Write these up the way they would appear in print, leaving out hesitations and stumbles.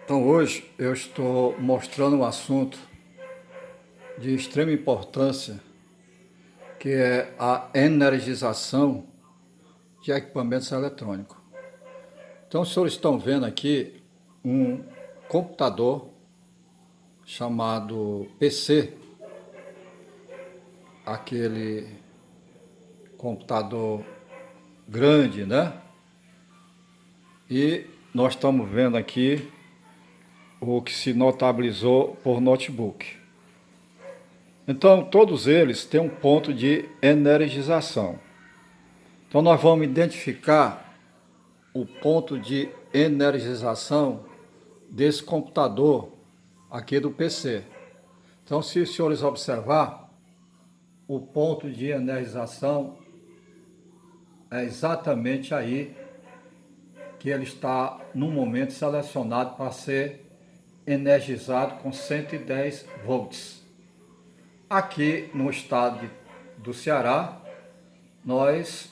Então hoje eu estou mostrando um assunto de extrema importância, que é a energização de equipamentos eletrônicos. Então os senhores estão vendo aqui um computador chamado PC, aquele computador grande, né? E nós estamos vendo aqui o que se notabilizou por notebook. Então, todos eles têm um ponto de energização. Então, nós vamos identificar o ponto de energização desse computador aqui do PC. Então, se os senhores observar, o ponto de energização é exatamente aí que ele está, no momento, selecionado para ser energizado com 110 volts. Aqui no estado do Ceará, nós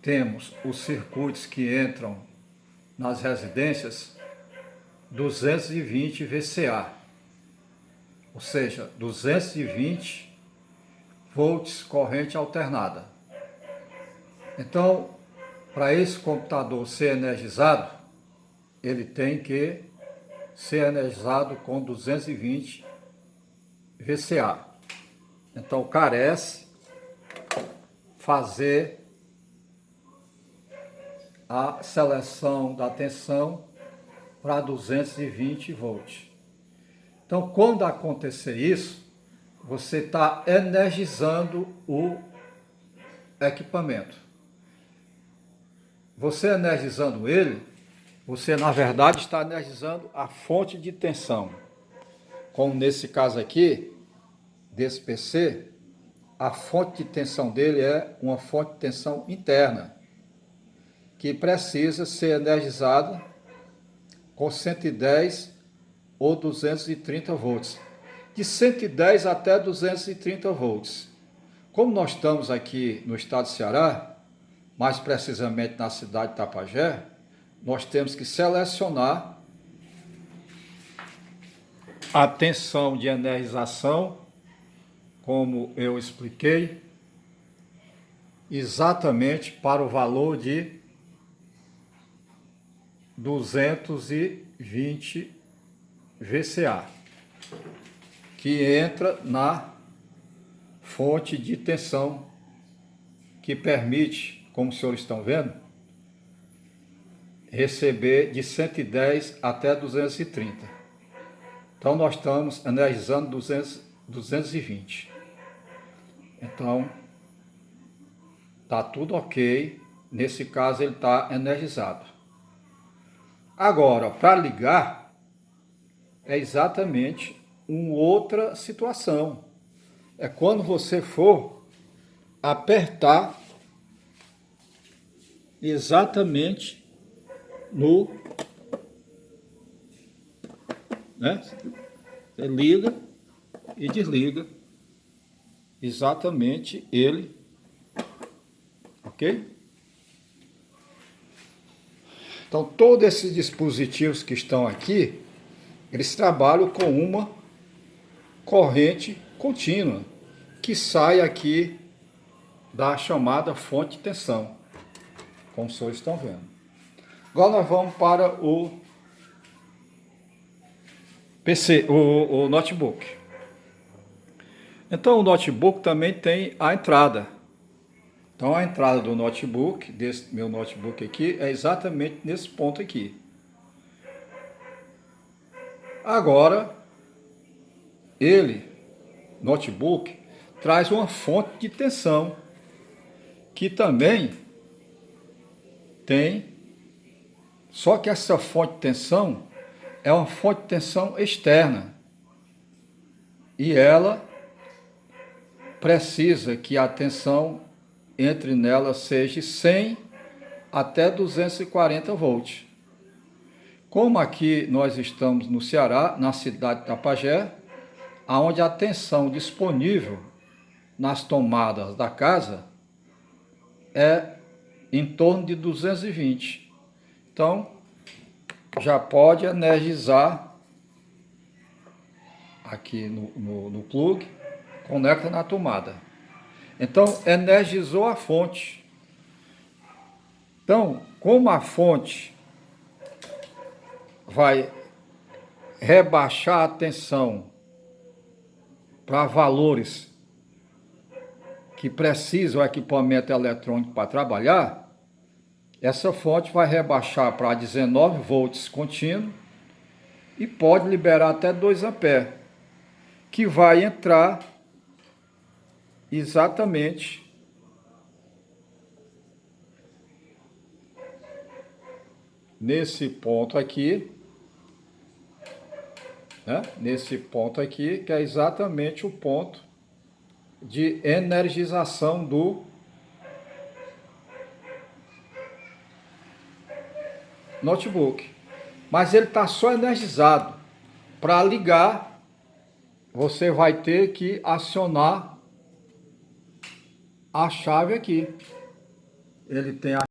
temos os circuitos que entram nas residências 220 VCA, ou seja, 220 volts corrente alternada. Então, para esse computador ser energizado, ele tem que ser energizado com 220 VCA. Então, carece fazer a seleção da tensão para 220 volts. Então, quando acontecer isso, você está energizando o equipamento. Você energizando ele, você na verdade está energizando a fonte de tensão. Como nesse caso aqui, desse PC, a fonte de tensão dele é uma fonte de tensão interna, que precisa ser energizada com 110 ou 230 volts. De 110 até 230 volts. Como nós estamos aqui no estado de Ceará, mais precisamente na cidade de Tapajé, nós temos que selecionar a tensão de energização, como eu expliquei, exatamente para o valor de 220 VCA, que entra na fonte de tensão que permite, como os senhores estão vendo, receber de 110 até 230. Então nós estamos energizando 220. Então, está tudo ok. Nesse caso, ele está energizado. Agora, para ligar, é exatamente uma outra situação. É quando você for apertar exatamente no... né? Você liga e desliga exatamente ele, ok? Então, todos esses dispositivos que estão aqui, eles trabalham com uma corrente contínua, que sai aqui da chamada fonte de tensão, como vocês estão vendo. Agora nós vamos para o PC, o notebook. Então o notebook também tem a entrada. Então a entrada do notebook, desse meu notebook aqui, é exatamente nesse ponto aqui. Agora, notebook, traz uma fonte de tensão, que também tem, só que essa fonte de tensão é uma fonte de tensão externa. E ela precisa que a tensão entre nela seja 100 até 240 volts. Como aqui nós estamos no Ceará, na cidade de Tapajé, onde a tensão disponível nas tomadas da casa é em torno de 220. Então, já pode energizar aqui no plug, conecta na tomada. Então, energizou a fonte. Então, como a fonte vai rebaixar a tensão para valores que precisa o equipamento eletrônico para trabalhar, essa fonte vai rebaixar para 19 volts contínuo e pode liberar até 2 amperes, que vai entrar exatamente nesse ponto aqui, né? Nesse ponto aqui, que é exatamente o ponto de energização do notebook. Mas ele está só energizado. Para ligar, você vai ter que acionar a chave aqui. Ele tem a